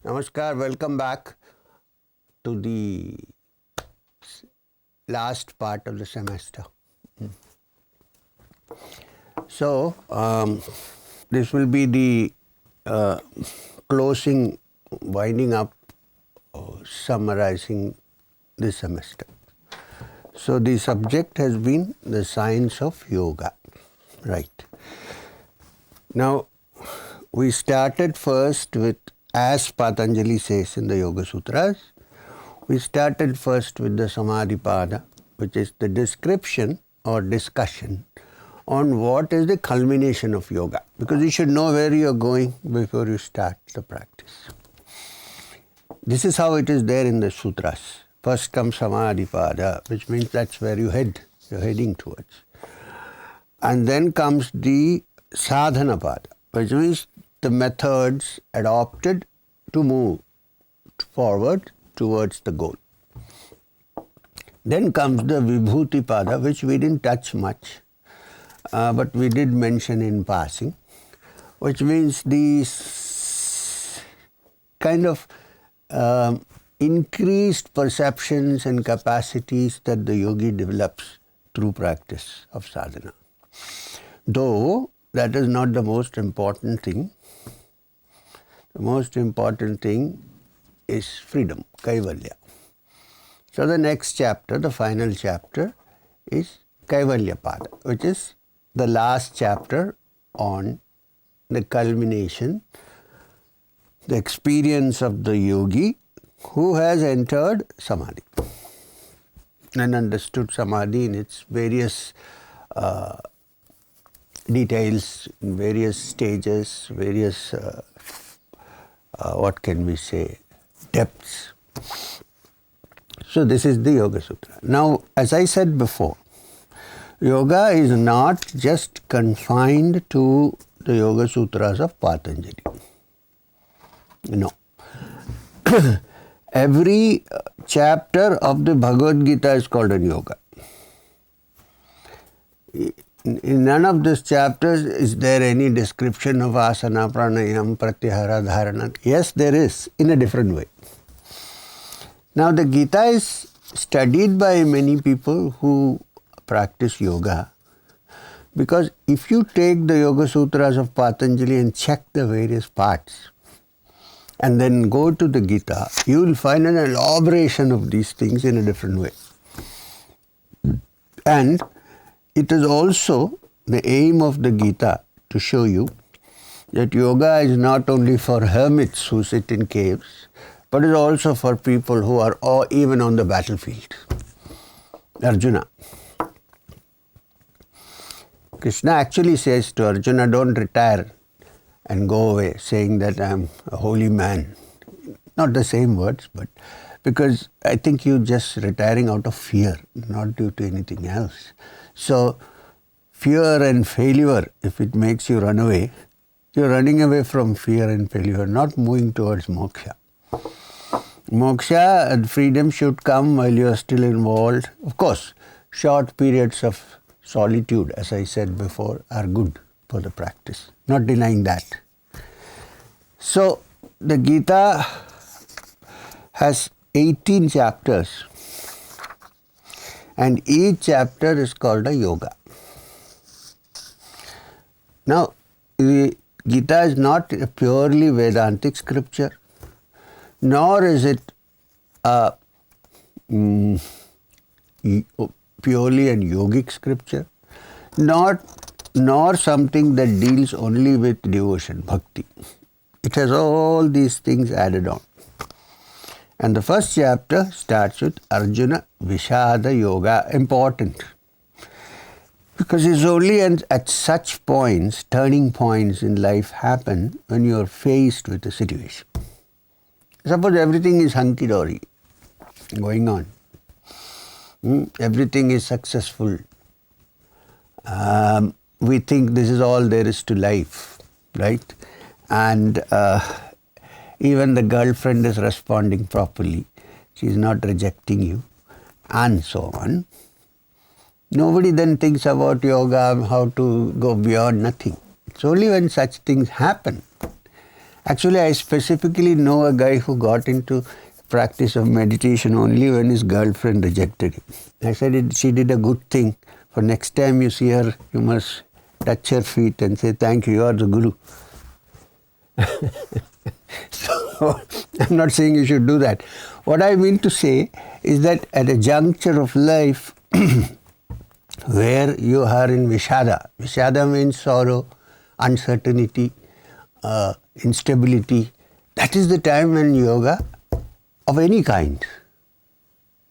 Namaskar, welcome back to the last part of the semester. So, this will be the closing, winding up, summarizing this semester. So, the subject has been the science of yoga, right? Now, we started first with, as Patanjali says in the Yoga Sutras, we started first with the Samadhi Pada, which is the description or discussion on what is the culmination of yoga, because you should know where you are going before you start the practice. This is how it is there in the Sutras. First comes Samadhi Pada, which means that's where you head, you're heading towards. And then comes the Sadhana Pada, which means the methods adopted to move forward towards the goal. Then comes the Vibhuti Pada, which we didn't touch much, but we did mention in passing, which means these kind of increased perceptions and capacities that the yogi develops through practice of sadhana. Though that is not the most important thing. The most important thing is freedom, Kaivalya. So the next chapter, the final chapter, is Kaivalya Pada, which is the last chapter on the culmination, the experience of the yogi who has entered Samadhi and understood Samadhi in its various details, in various stages, various what can we say, depths. So this is the Yoga Sutra. Now, as I said before, yoga is not just confined to the Yoga Sutras of Patanjali. No. Every chapter of the Bhagavad Gita is called a yoga. In none of these chapters is there any description of asana, pranayam, pratyahara, dharana. Yes, there is, in a different way. Now, the Gita is studied by many people who practice yoga, because if you take the Yoga Sutras of Patanjali and check the various parts and then go to the Gita, you will find an elaboration of these things in a different way. And it is also the aim of the Gita to show you that yoga is not only for hermits who sit in caves, but is also for people who are even on the battlefield. Arjuna. Krishna actually says to Arjuna, don't retire and go away, saying that I'm a holy man. Not the same words, but because I think you're just retiring out of fear, not due to anything else. So, fear and failure, if it makes you run away, you're running away from fear and failure, not moving towards moksha. Moksha and freedom should come while you are still involved. Of course, short periods of solitude, as I said before, are good for the practice. Not denying that. So, the Gita has 18 chapters, and each chapter is called a yoga. Now, the Gita is not a purely Vedantic scripture, nor is it a purely an yogic scripture, nor something that deals only with devotion, bhakti. It has all these things added on. And the first chapter starts with Arjuna Vishada Yoga, important. Because it's only at such points, turning points in life happen when you are faced with a situation. Suppose everything is hunky-dory going on. Everything is successful. We think this is all there is to life, right? And even the girlfriend is responding properly. She is not rejecting you, and so on. Nobody then thinks about yoga, how to go beyond, nothing. It's only when such things happen Actually, I specifically know a guy who got into practice of meditation only when his girlfriend rejected him. I said she did a good thing. For next time you see her, you must touch her feet and say, thank you, you are the guru. So, I'm not saying you should do that. What I mean to say is that at a juncture of life where you are in Vishada, Vishada means sorrow, uncertainty, instability, that is the time when yoga of any kind,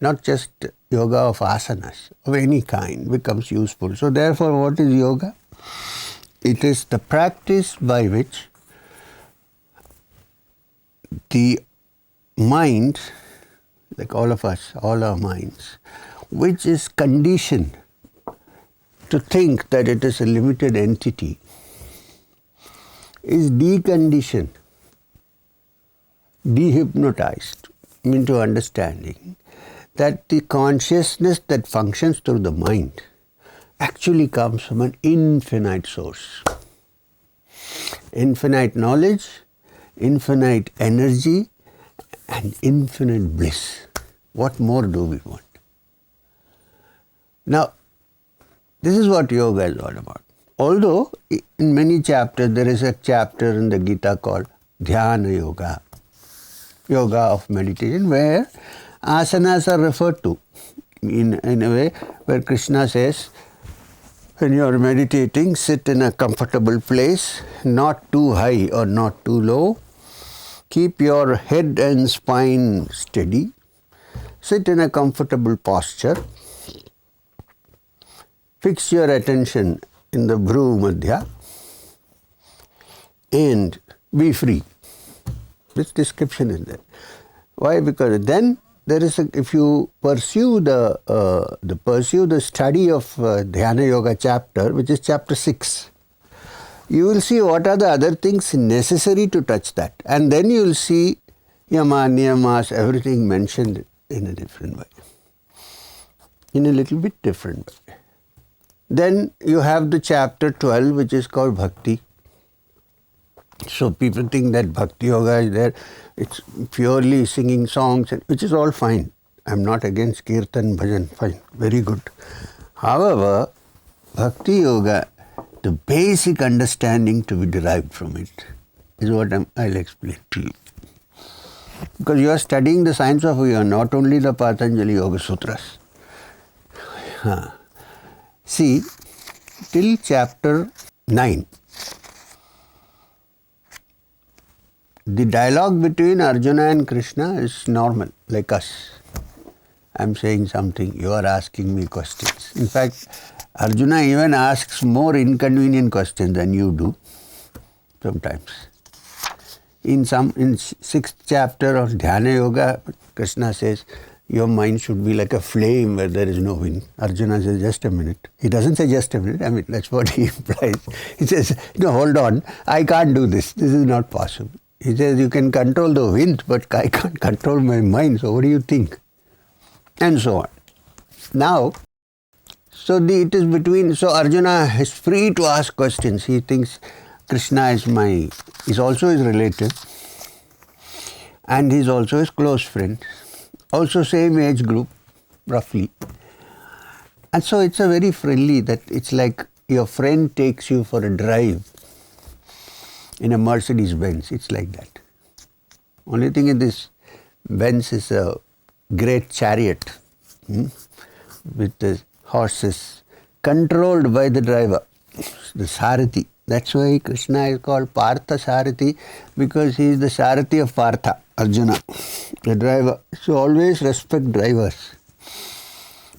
not just yoga of asanas, of any kind becomes useful. So therefore, what is yoga? It is the practice by which the mind, like all of us, all our minds, which is conditioned to think that it is a limited entity, is deconditioned, dehypnotized into understanding that the consciousness that functions through the mind actually comes from an infinite source. Infinite knowledge, infinite energy, and infinite bliss. What more do we want? Now, this is what yoga is all about. Although in many chapters, there is a chapter in the Gita called dharana yoga, yoga of meditation, where asanas are referred to in a way where Krishna says, when you are meditating, sit in a comfortable place, not too high or not too low. Keep your head and spine steady. Sit in a comfortable posture. Fix your attention in the Bhru Madhya and be free. This description is there. Why? Because then there is if you pursue the study of Dhyana Yoga chapter, which is chapter 6, you will see what are the other things necessary to touch that. And then you will see yama, niyamas, everything mentioned in a different way, in a little bit different way. Then you have the chapter 12, which is called Bhakti. So people think that Bhakti Yoga is there, it's purely singing songs, which is all fine. I'm not against Kirtan, Bhajan, fine, very good. However, Bhakti Yoga, the basic understanding to be derived from it is what I'll explain to you. Because you are studying the science of yoga, not only the Patanjali Yoga Sutras. See, till chapter 9, the dialogue between Arjuna and Krishna is normal, like us. I'm saying something, you are asking me questions. In fact, Arjuna even asks more inconvenient questions than you do sometimes. In 6th chapter of Dhyana Yoga, Krishna says, your mind should be like a flame where there is no wind. Arjuna says, just a minute. He doesn't say just a minute. I mean, that's what he implies. He says, no, hold on. I can't do this. This is not possible. He says, you can control the wind, but I can't control my mind. So what do you think? And so on. Now, it is between, so Arjuna is free to ask questions. He thinks Krishna is also his relative. And he's also his close friend. Also same age group, roughly. And so it's a very friendly, that it's like your friend takes you for a drive in a Mercedes Benz. It's like that. Only thing in this Benz is a great chariot with the horses controlled by the driver, the Sarathi. That's why Krishna is called Partha Sarathi, because he is the Sarathi of Partha, Arjuna, the driver. So always respect drivers.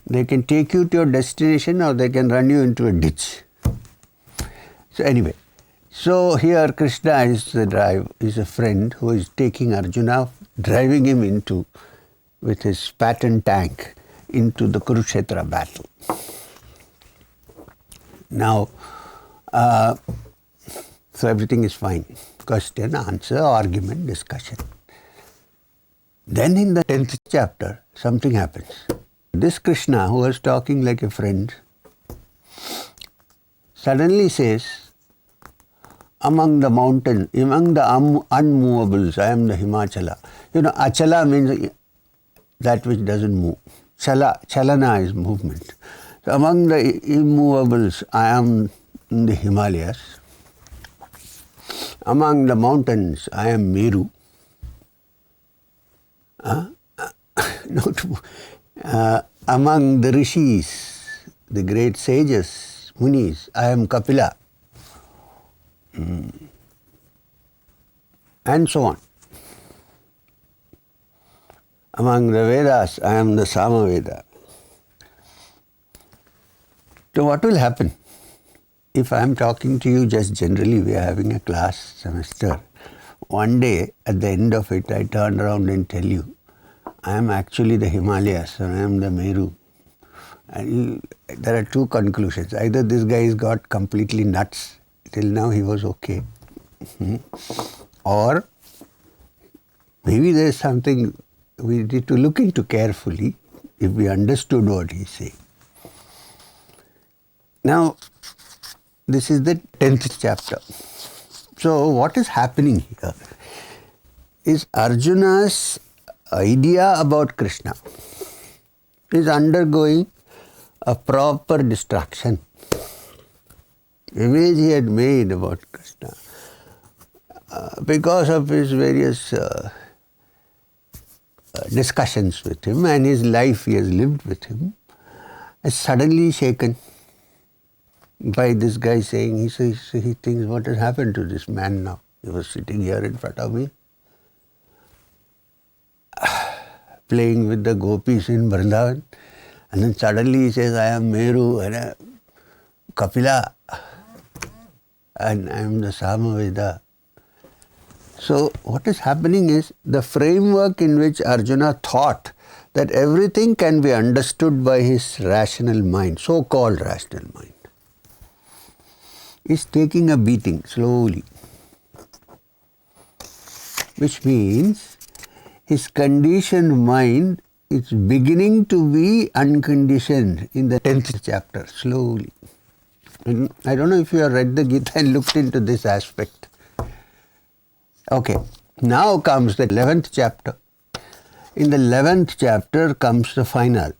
They can take you to your destination or they can run you into a ditch. So anyway, so here Krishna is a friend who is taking Arjuna, driving him with his Patton tank into the Kurukshetra battle. Now, so everything is fine. Question, answer, argument, discussion. Then in the 10th chapter, something happens. This Krishna, who was talking like a friend, suddenly says, among the mountains, among the unmovables, I am the Himachala. Achala means that which doesn't move. Chalana is movement. So among the immovables, I am in the Himalayas. Among the mountains, I am Meru. Among the rishis, the great sages, munis, I am Kapila. And so on. Among the Vedas, I am the Samaveda. So what will happen? If I am talking to you just generally, we are having a class semester. One day, at the end of it, I turn around and tell you, I am actually the Himalayas or I am the Meru. And there are two conclusions. Either this guy has got completely nuts, till now he was okay. Or maybe there is something we need to look into carefully if we understood what he is saying. Now, this is the 10th chapter. So, what is happening here is Arjuna's idea about Krishna is undergoing a proper distraction. The image he had made about Krishna, because of his various discussions with him and his life he has lived with him, is suddenly shaken by this guy saying, he thinks, what has happened to this man now? He was sitting here in front of me, playing with the gopis in Vrindavan, and then suddenly he says, I am Meru and I am Kapila and I am the Samaveda. So what is happening is the framework in which Arjuna thought that everything can be understood by his rational mind, so-called rational mind, is taking a beating slowly, which means his conditioned mind is beginning to be unconditioned in the 10th chapter, slowly. And I don't know if you have read the Gita and looked into this aspect. Okay, now comes the 11th chapter. In the 11th chapter comes the final.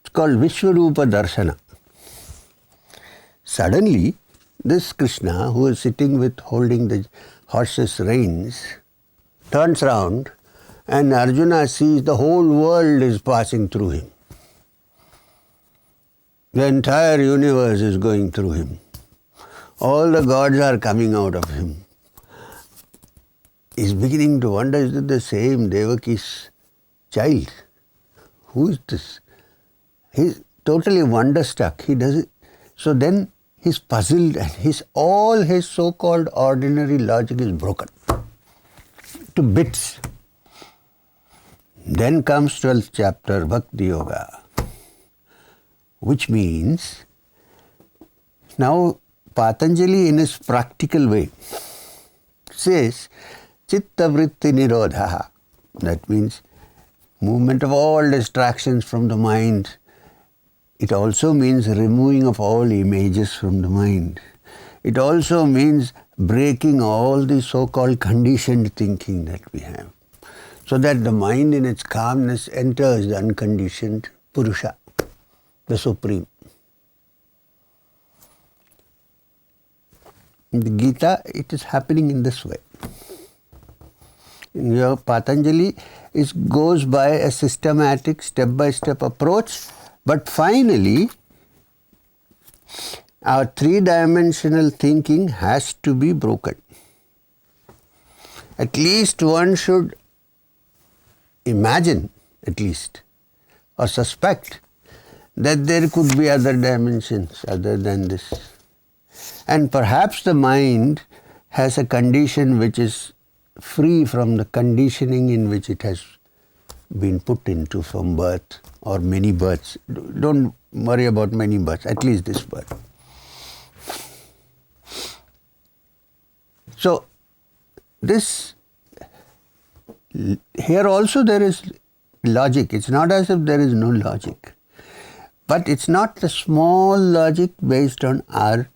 It's called Vishwarupa Darshana. Suddenly, this Krishna, who is sitting with holding the horse's reins, turns round and Arjuna sees the whole world is passing through him. The entire universe is going through him. All the gods are coming out of him. He's beginning to wonder, is it the same Devaki's child? Who is this? He's totally wonderstruck. He doesn't. So then he's puzzled and all his so-called ordinary logic is broken to bits. Then comes 12th chapter, Bhakti Yoga, which means now Patanjali in his practical way says Chitta Vritti Nirodha. That means movement of all distractions from the mind. It also means removing of all images from the mind. It also means breaking all the so-called conditioned thinking that we have, so that the mind in its calmness enters the unconditioned Purusha, the Supreme. In the Gita, it is happening in this way. In your Patanjali, it goes by a systematic, step-by-step approach, but finally, our three-dimensional thinking has to be broken. At least one should imagine, at least, or suspect that there could be other dimensions other than this. And perhaps the mind has a condition which is free from the conditioning in which it has been put into from birth or many births. Don't worry about many births, at least this birth. So, this, here also there is logic. It's not as if there is no logic. But it's not the small logic based on our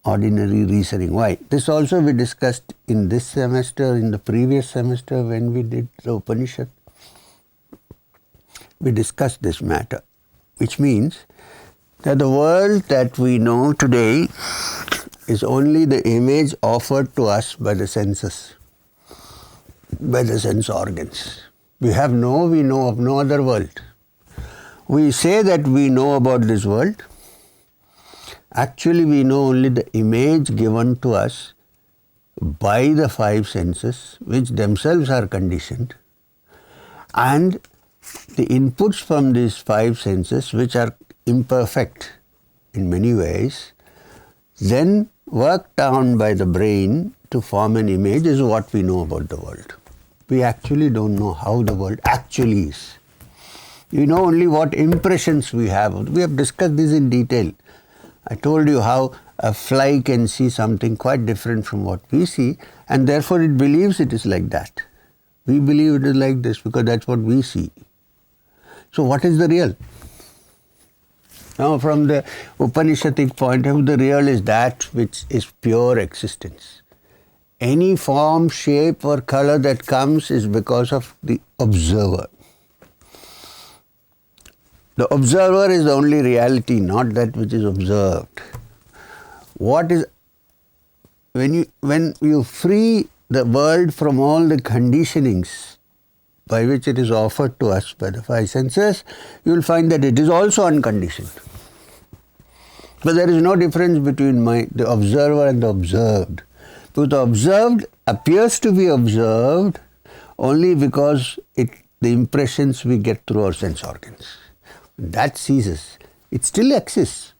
ordinary reasoning. Why? This also we discussed in this semester, in the previous semester when we did the Upanishad. We discussed this matter, which means that the world that we know today is only the image offered to us by the senses, by the sense organs. We know of no other world. We say that we know about this world. Actually, we know only the image given to us by the five senses, which themselves are conditioned, and the inputs from these five senses, which are imperfect in many ways, then worked down by the brain to form an image is what we know about the world. We actually don't know how the world actually is. We know only what impressions we have. We have discussed this in detail. I told you how a fly can see something quite different from what we see, and therefore it believes it is like that. We believe it is like this because that's what we see. So what is the real? Now from the Upanishadic point of view, the real is that which is pure existence. Any form, shape or color that comes is because of the observer. The observer is the only reality, not that which is observed. What is, when you free the world from all the conditionings by which it is offered to us by the five senses, you will find that it is also unconditioned. But there is no difference between the observer and the observed. Because the observed appears to be observed only because the impressions we get through our sense organs. That ceases. It still exists.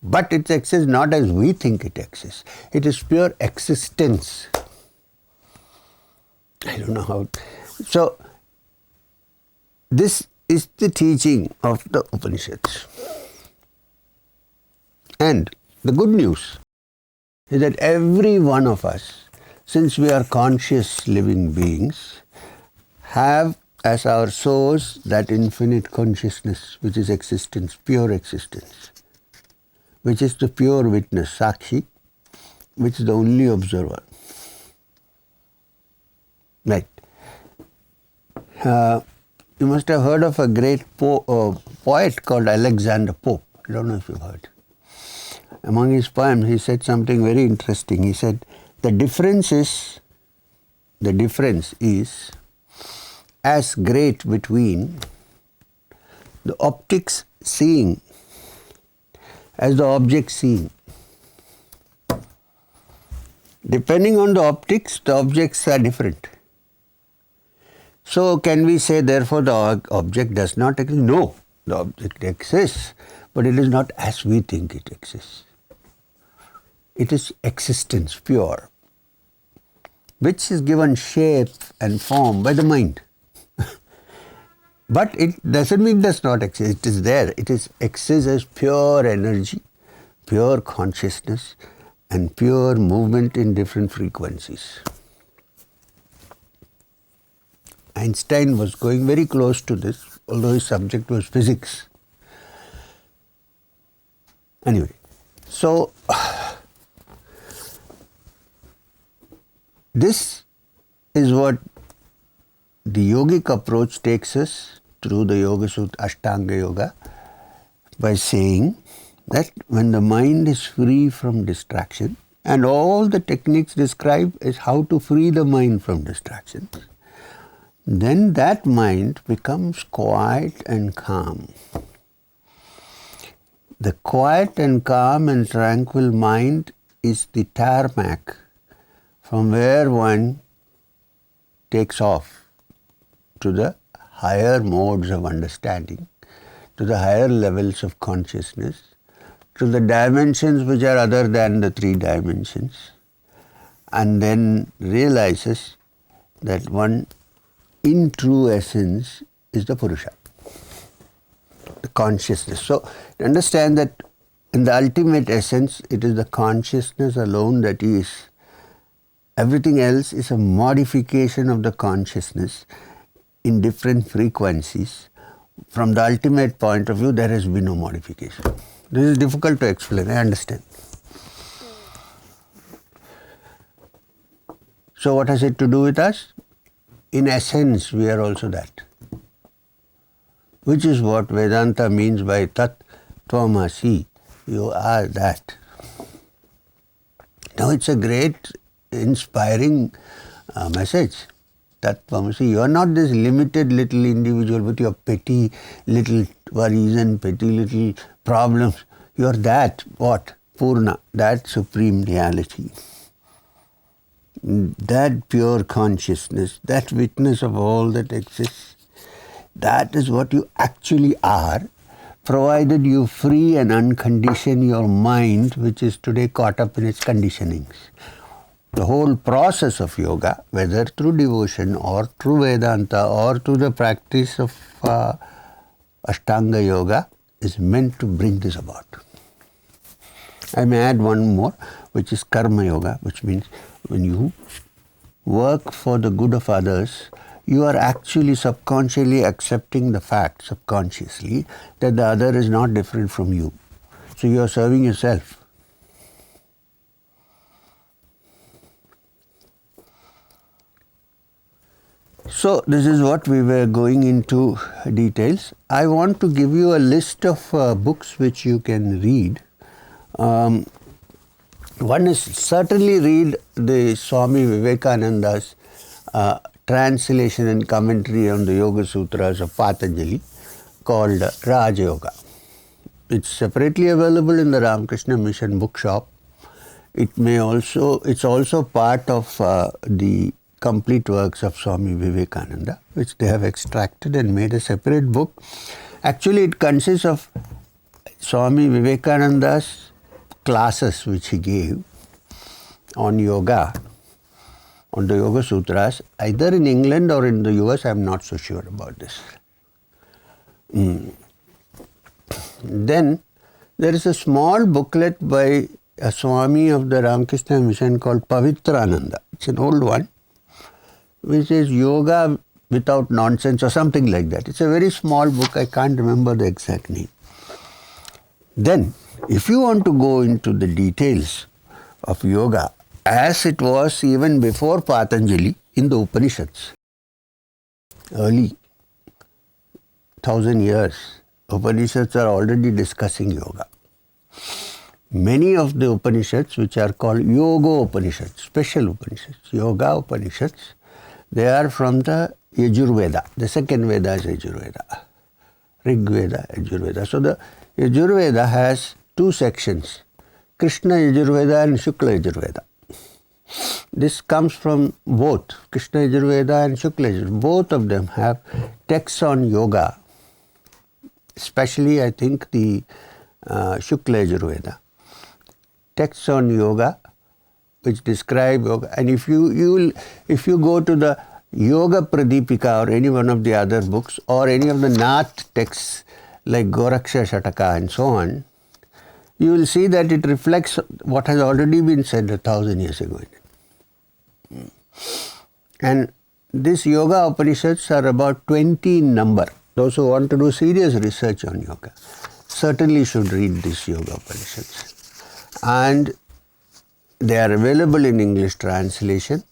But it exists not as we think it exists. It is pure existence. I don't know how. So, this is the teaching of the Upanishads. And the good news is that every one of us, since we are conscious living beings, have as our source that infinite consciousness, which is existence, pure existence, which is the pure witness, Sakshi, which is the only observer. Right. You must have heard of a great poet called Alexander Pope. I don't know if you've heard. Among his poems, he said something very interesting. He said, the difference is as great between the optics seeing as the object seeing. Depending on the optics, the objects are different. So can we say therefore the object does not exist? No, the object exists, but it is not as we think it exists. It is existence, pure, which is given shape and form by the mind. But it doesn't mean it does not exist. It is there. It exists as pure energy, pure consciousness, and pure movement in different frequencies. Einstein was going very close to this, although his subject was physics. Anyway, so this is what the yogic approach takes us through the Yoga Sutra, Ashtanga Yoga, by saying that when the mind is free from distraction, and all the techniques described is how to free the mind from distractions, then that mind becomes quiet and calm. The quiet and calm and tranquil mind is the tarmac from where one takes off to the higher modes of understanding, to the higher levels of consciousness, to the dimensions which are other than the three dimensions, and then realizes that one in true essence is the Purusha, the consciousness. So understand that in the ultimate essence, it is the consciousness alone that is. Everything else is a modification of the consciousness in different frequencies. From the ultimate point of view, there has been no modification. This is difficult to explain, I understand. So what has it to do with us? In essence, we are also that. Which is what Vedanta means by Tat Tvamasi. You are that. Now it's a great, inspiring message. Tat Tvamasi. You are not this limited little individual with your petty little worries and petty little problems. You are that, what? Purna, that supreme reality. That pure consciousness, that witness of all that exists. That is what you actually are, provided you free and uncondition your mind, which is today caught up in its conditionings. The whole process of yoga, whether through devotion or through Vedanta or through the practice of Ashtanga Yoga, is meant to bring this about. I may add one more, which is Karma Yoga, which means when you work for the good of others, you are actually subconsciously accepting the fact, subconsciously, that the other is not different from you. So you are serving yourself. So this is what we were going into details. I want to give you a list of books which you can read. One is certainly read the Swami Vivekananda's translation and commentary on the Yoga Sutras of Patanjali called Raja Yoga. It's separately available in the Ramakrishna Mission bookshop. It's also part of the complete works of Swami Vivekananda, which they have extracted and made a separate book. Actually, it consists of Swami Vivekananda's classes which he gave on yoga, on the Yoga Sutras, either in England or in the US. I am not so sure about this. Then there is a small booklet by a Swami of the Ramakrishna Mission called Pavitrananda. It's an old one, which is Yoga Without Nonsense or something like that. It's a very small book. I can't remember the exact name. Then, if you want to go into the details of yoga, as it was even before Patanjali in the Upanishads, early 1,000 years, Upanishads are already discussing yoga. Many of the Upanishads, which are called Yoga Upanishads, special Upanishads, Yoga Upanishads, they are from the Yajurveda. The second Veda is Yajurveda. Rig Veda, Yajurveda. So the Yajurveda has two sections, Krishna Yajurveda and Shukla Yajurveda. This comes from both Krishna Yajurveda and Shukla Yajurveda. Both of them have texts on yoga, especially I think the Shukla Yajurveda. Texts on yoga which describe yoga. And if you go to the Yoga Pradipika or any one of the other books or any of the Nath texts like Goraksha Shataka and so on, you will see that it reflects what has already been said 1,000 years ago. And these Yoga Upanishads are about 20 in number. Those who want to do serious research on yoga certainly should read these Yoga Upanishads. And they are available in English translation.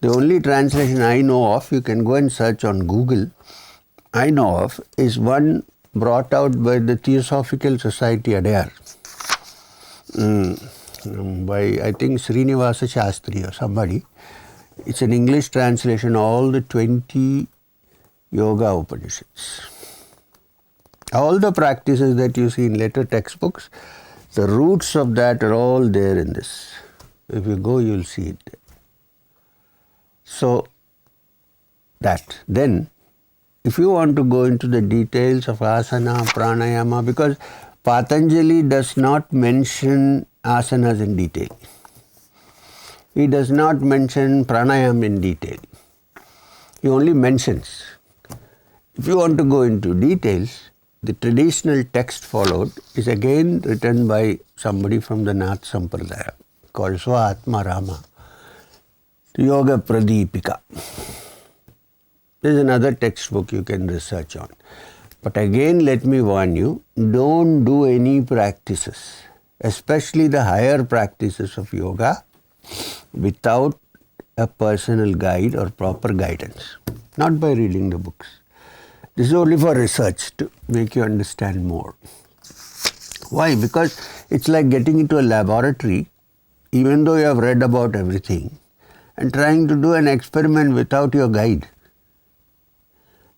The only translation I know of, you can go and search on Google, I know of, is one brought out by the Theosophical Society Adyar, by I think Srinivasa Shastri or somebody. It's an English translation of all the 20 Yoga Upanishads. All the practices that you see in later textbooks, the roots of that are all there in this. If you go, you will see it. So, that. Then, if you want to go into the details of asana, pranayama, because Patanjali does not mention asanas in detail. He does not mention pranayama in detail. He only mentions. If you want to go into details, the traditional text followed is again written by somebody from the Nath Sampradaya called Svatma Rama, Yoga Pradipika. There is another textbook you can research on. But again, let me warn you, don't do any practices, especially the higher practices of yoga, without a personal guide or proper guidance, not by reading the books. This is only for research to make you understand more. Why? Because it's like getting into a laboratory, even though you have read about everything, and trying to do an experiment without your guide.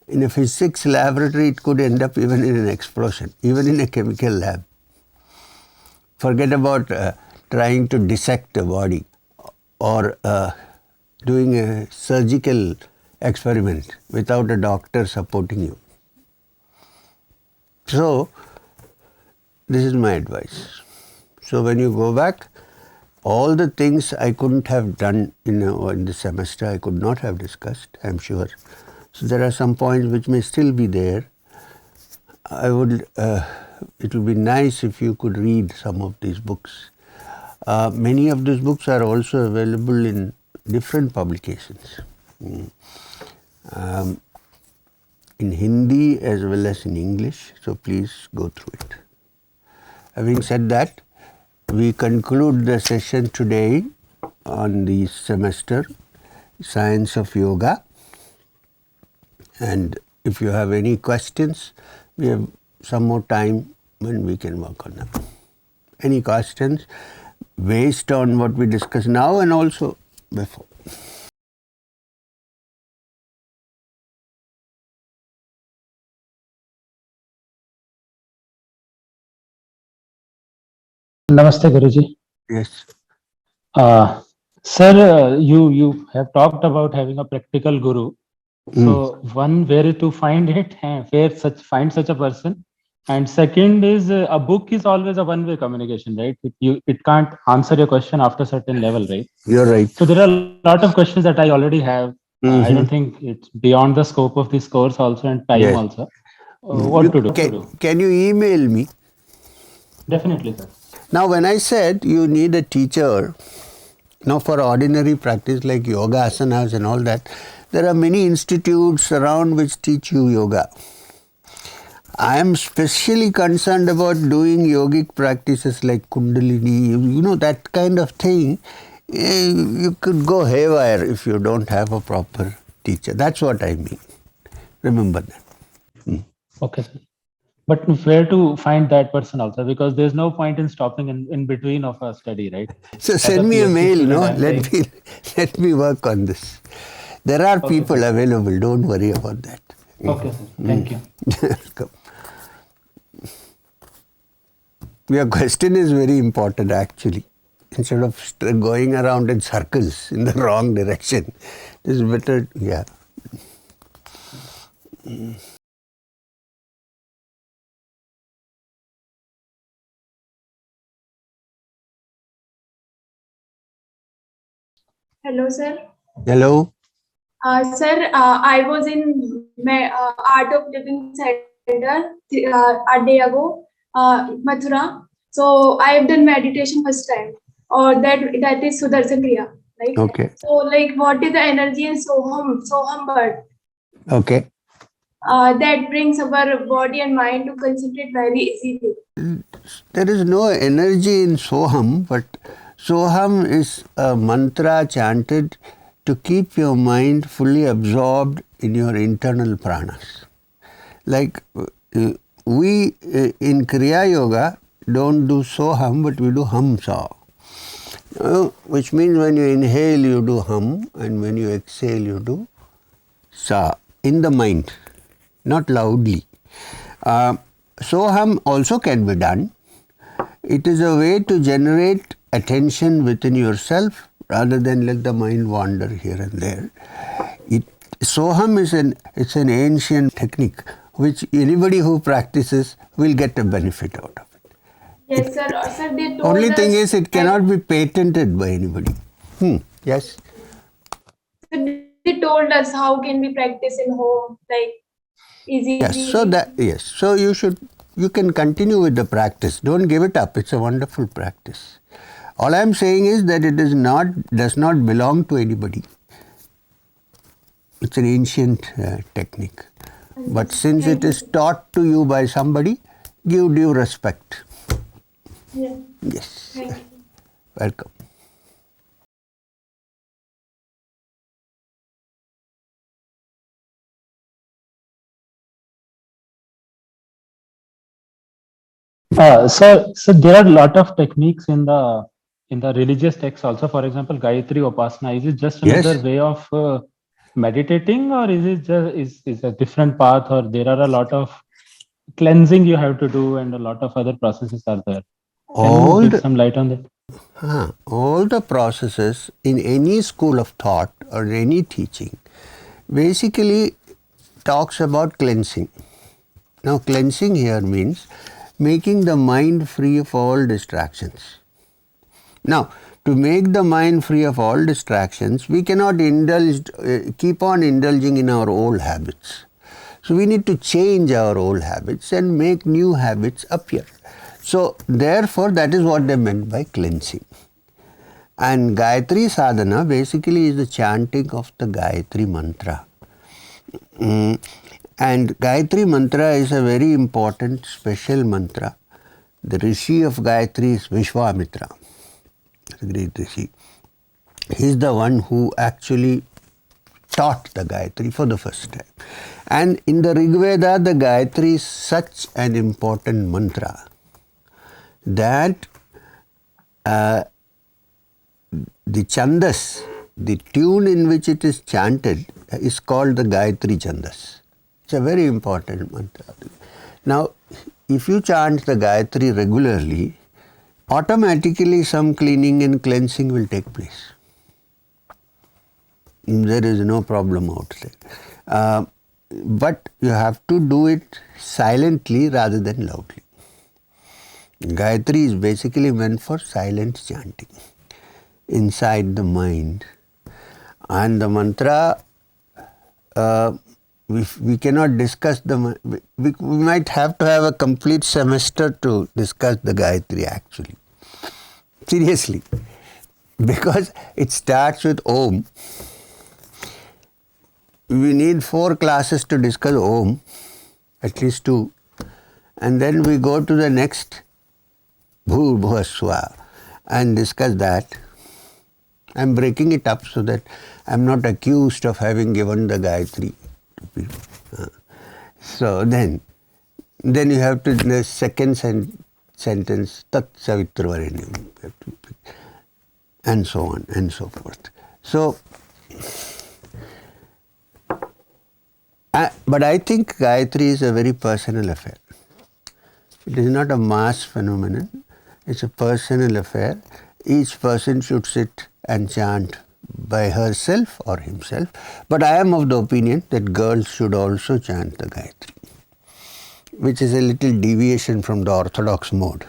In a physics laboratory, it could end up even in an explosion, even in a chemical lab. Forget about trying to dissect a body or doing a surgical experiment without a doctor supporting you. So, this is my advice. So, when you go back, all the things I couldn't have done in the semester, I could not have discussed, I'm sure. So, there are some points which may still be there. It would be nice if you could read some of these books. Many of these books are also available in different publications. In Hindi as well as in English, so please go through it. Having said that, we conclude the session today on the semester, Science of Yoga. And if you have any questions, we have some more time when we can work on them. Any questions based on what we discussed now and also before? Namaste, Guruji. Yes. Sir, you have talked about having a practical guru. So one, where to find it, find such a person, and second is a book is always a one-way communication, right? It can't answer your question after a certain level, right? You're right. So there are a lot of questions that I already have. I don't think it's beyond the scope of this course also and time Yes. also. What to do? Can you email me? Definitely, sir. Now, when I said you need a teacher, now for ordinary practice like yoga asanas and all that, there are many institutes around which teach you yoga. I am specially concerned about doing yogic practices like Kundalini, that kind of thing. You could go haywire if you don't have a proper teacher. That's what I mean. Remember that. Okay, sir. But where to find that person also? Because there's no point in stopping in between of a study, right? So send me a mail, let me work on this. There are people available, don't worry about that. Okay, sir. Thank you. Welcome. Your question is very important actually. Instead of going around in circles in the wrong direction, it's better, yeah. Hello, sir. Hello. Sir, I was in Art of Living Center a day ago, Mathura. So I have done meditation first time, or that is Sudarshan Kriya, right? Okay. So like, what is the energy in Soham bird? Okay. That brings our body and mind to concentrate very easily. There is no energy in Soham, but Soham is a mantra chanted to keep your mind fully absorbed in your internal pranas. Like we in Kriya Yoga don't do Soham, but we do Hamsa. Which means when you inhale, you do Hum, and when you exhale, you do Sa in the mind, not loudly. Soham also can be done. It is a way to generate attention within yourself rather than let the mind wander here and there. Soham is an ancient technique which anybody who practices will get a benefit out of it. Yes, sir. Sir, they told Only thing us is it cannot be patented by anybody. Yes. They told us how can we practice in home, like easy. Yes. So you can continue with the practice. Don't give it up. It's a wonderful practice. All I am saying is that it does not belong to anybody. It's an ancient technique. But since it is taught to you by somebody, give due respect. Yeah. Yes. Thank you. Welcome. So there are a lot of techniques in the religious texts also. For example, Gayatri Upasana. Is it just another Yes. way of meditating, or is it just is a different path, or there are a lot of cleansing you have to do and a lot of other processes are there? Can you All give the, some light on that? all the processes in any school of thought or any teaching basically talks about cleansing. Now, cleansing here means making the mind free of all distractions. Now, to make the mind free of all distractions, we cannot keep on indulging in our old habits. So, we need to change our old habits and make new habits appear. So, therefore, that is what they meant by cleansing. And Gayatri Sadhana basically is the chanting of the Gayatri mantra. And Gayatri mantra is a very important special mantra. The Rishi of Gayatri is Vishwamitra, the great Rishi. He is the one who actually taught the Gayatri for the first time. And in the Rig Veda, the Gayatri is such an important mantra that the chandas, the tune in which it is chanted, is called the Gayatri chandas. It's a very important mantra. Now, if you chant the Gayatri regularly, automatically some cleaning and cleansing will take place. There is no problem out there. But you have to do it silently rather than loudly. Gayatri is basically meant for silent chanting inside the mind. And the mantra, we cannot discuss we might have to have a complete semester to discuss the Gayatri actually. Seriously. Because it starts with Om. We need 4 classes to discuss Om, at least 2. And then we go to the next Bhur Bhuva Swa and discuss that. I am breaking it up so that I am not accused of having given the Gayatri to people. So then you have to, the second sentence, Tat Savitravarenyam, and so on and so forth. So, but I think Gayatri is a very personal affair. It is not a mass phenomenon. It's a personal affair. Each person should sit and chant by herself or himself. But I am of the opinion that girls should also chant the Gayatri, which is a little deviation from the orthodox mode.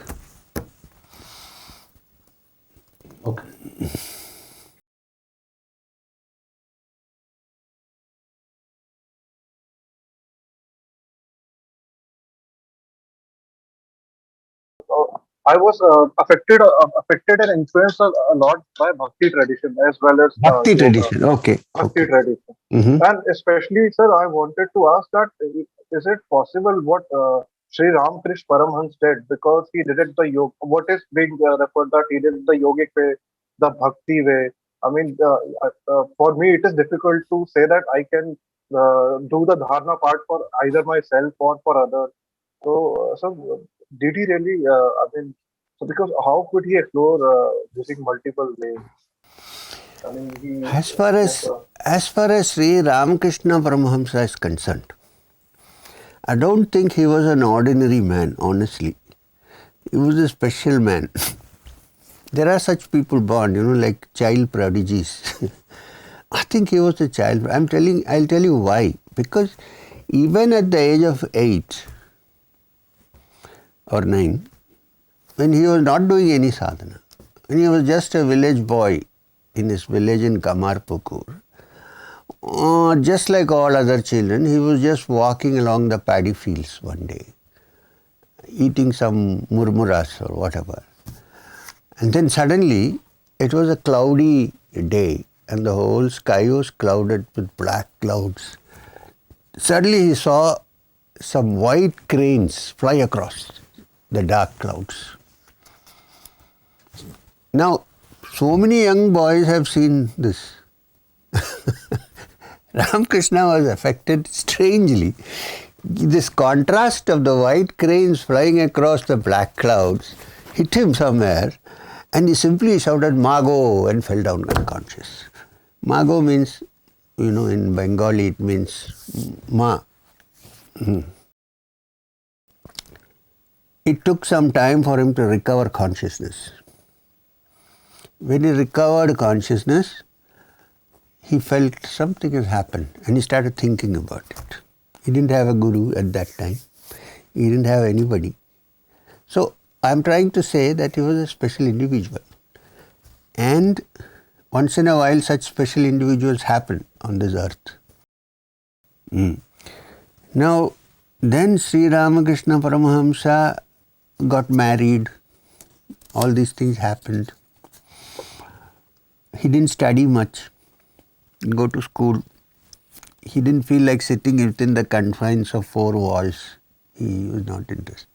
Okay. I was affected and influenced a lot by Bhakti tradition as well as Bhakti yoga. tradition, okay. Bhakti tradition. Mm-hmm. And especially, sir, I wanted to ask that is it possible what Sri Ramakrishna Paramahamsa did, because he did it the yoga, what is being referred that he did the yogic way, the Bhakti way. I mean, for me, it is difficult to say that I can do the dharana part for either myself or for others. So did he really? I mean, so because how could he explore using multiple ways? I mean, he As far as Sri Ramakrishna Paramahamsa is concerned, I don't think he was an ordinary man, honestly. He was a special man. There are such people born, like child prodigies. I think he was a child. I'll tell you why. Because even at the age of 8 or 9, when he was not doing any sadhana, when he was just a village boy in his village in Kamarpukur, just like all other children, he was just walking along the paddy fields one day, eating some murmuras or whatever. And then suddenly, it was a cloudy day and the whole sky was clouded with black clouds. Suddenly he saw some white cranes fly across the dark clouds. Now, so many young boys have seen this. Ramakrishna was affected strangely. this contrast of the white cranes flying across the black clouds hit him somewhere, and he simply shouted, "Mago," and fell down unconscious. Mago means, in Bengali it means ma. It took some time for him to recover consciousness. When he recovered consciousness, he felt something has happened, and he started thinking about it. He didn't have a guru at that time. He didn't have anybody. So I'm trying to say that he was a special individual. And once in a while such special individuals happen on this earth. Now, then Sri Ramakrishna Paramahamsa got married. All these things happened. He didn't study much, didn't go to school. He didn't feel like sitting within the confines of four walls. He was not interested.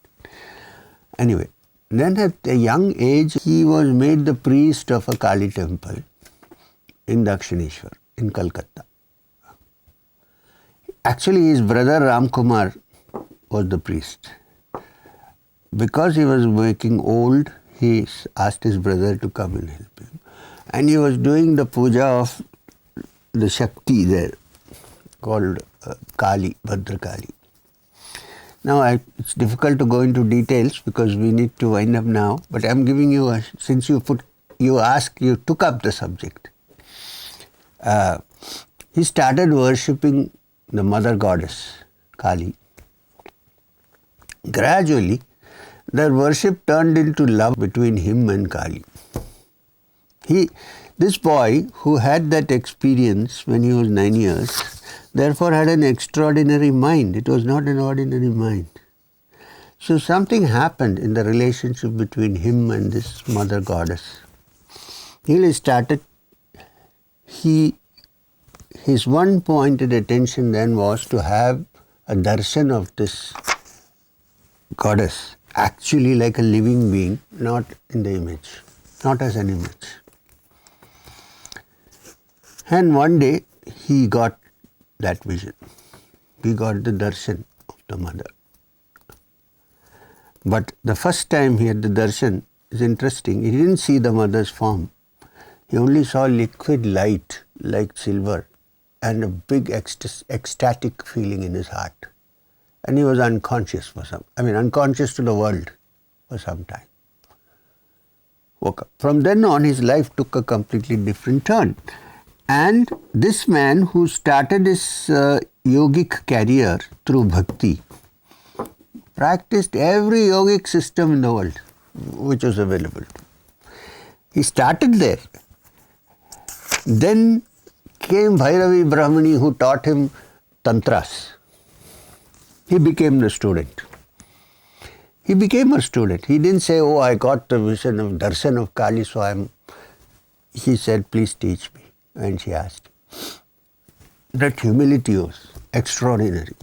Anyway, then at a young age, he was made the priest of a Kali temple in Dakshineshwar, in Calcutta. Actually, his brother Ram Kumar was the priest. Because he was making old, he asked his brother to come and help him. And he was doing the puja of the Shakti there, called Kali, Bhadra Kali. Now, it's difficult to go into details because we need to wind up now, but I'm giving you, since you took up the subject. He started worshipping the mother goddess, Kali. Gradually, their worship turned into love between him and Kali. This boy who had that experience when he was 9 years, therefore had an extraordinary mind. It was not an ordinary mind. So something happened in the relationship between him and this mother goddess. His one pointed attention then was to have a darshan of this goddess, actually like a living being, not in the image, not as an image. And one day he got that vision. He got the darshan of the mother. But the first time he had the darshan is interesting. He didn't see the mother's form. He only saw liquid light like silver and a big ecstatic feeling in his heart. And he was unconscious unconscious to the world for some time. Woke up. From then on, his life took a completely different turn. And this man who started his yogic career through Bhakti practiced every yogic system in the world which was available. He started there. Then came Bhairavi Brahmani who taught him tantras. He became the student. He became a student. He didn't say, "Oh, I got the vision of darshan of Kali, so He said, "Please teach me." And she asked. That humility was extraordinary.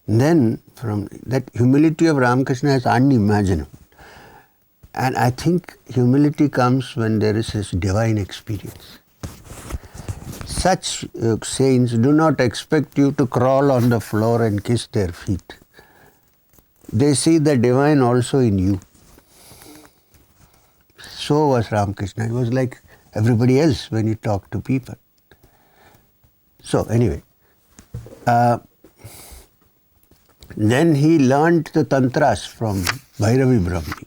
Then from that humility of Ramakrishna is unimaginable. And I think humility comes when there is this divine experience. Such saints do not expect you to crawl on the floor and kiss their feet. They see the divine also in you. So was Ramakrishna. He was like everybody else when he talked to people. So anyway, then he learnt the tantras from Bhairavi Brahmani.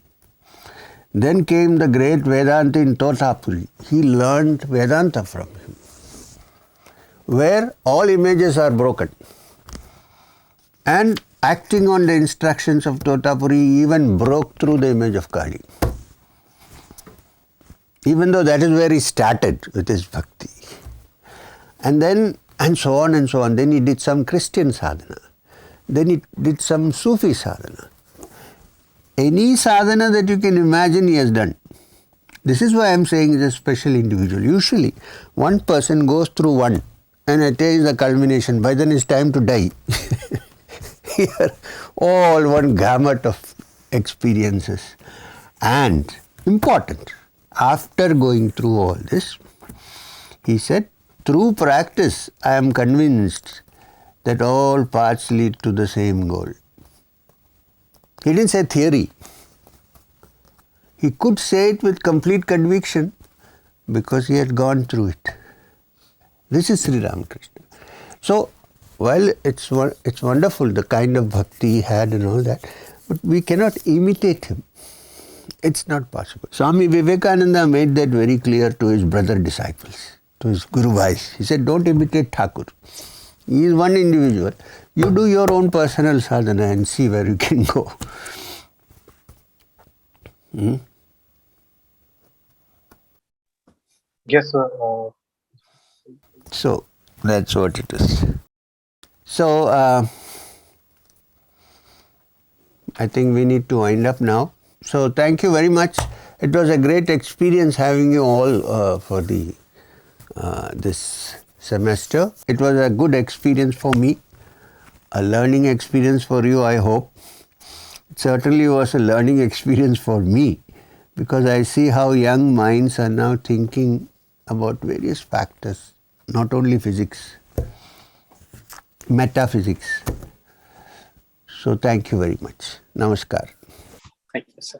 Then came the great Vedanta in Totapuri. He learnt Vedanta from him, where all images are broken. And acting on the instructions of Totapuri, he even broke through the image of Kali. Even though that is where he started with his bhakti. And so on and so on. Then he did some Christian sadhana. Then he did some Sufi sadhana. Any sadhana that you can imagine he has done. This is why I am saying he's a special individual. Usually, one person goes through one and attains the culmination. By then it's time to die. Here, all one gamut of experiences. And important, after going through all this, he said, through practice, I am convinced that all paths lead to the same goal. He didn't say theory. He could say it with complete conviction because he had gone through it. This is Sri Ramakrishna. So, while it's wonderful the kind of bhakti he had and all that, but we cannot imitate him. It's not possible. Swami Vivekananda made that very clear to his brother disciples, to his Guru Bhais. He said, don't imitate Thakur. He is one individual. You do your own personal sadhana and see where you can go. Yes, sir. So, that's what it is. So, I think we need to wind up now. So, thank you very much. It was a great experience having you all for the this semester. It was a good experience for me, a learning experience for you, I hope. It certainly was a learning experience for me because I see how young minds are now thinking about various factors, not only physics, metaphysics. So thank you very much. Namaskar. Thank you, sir.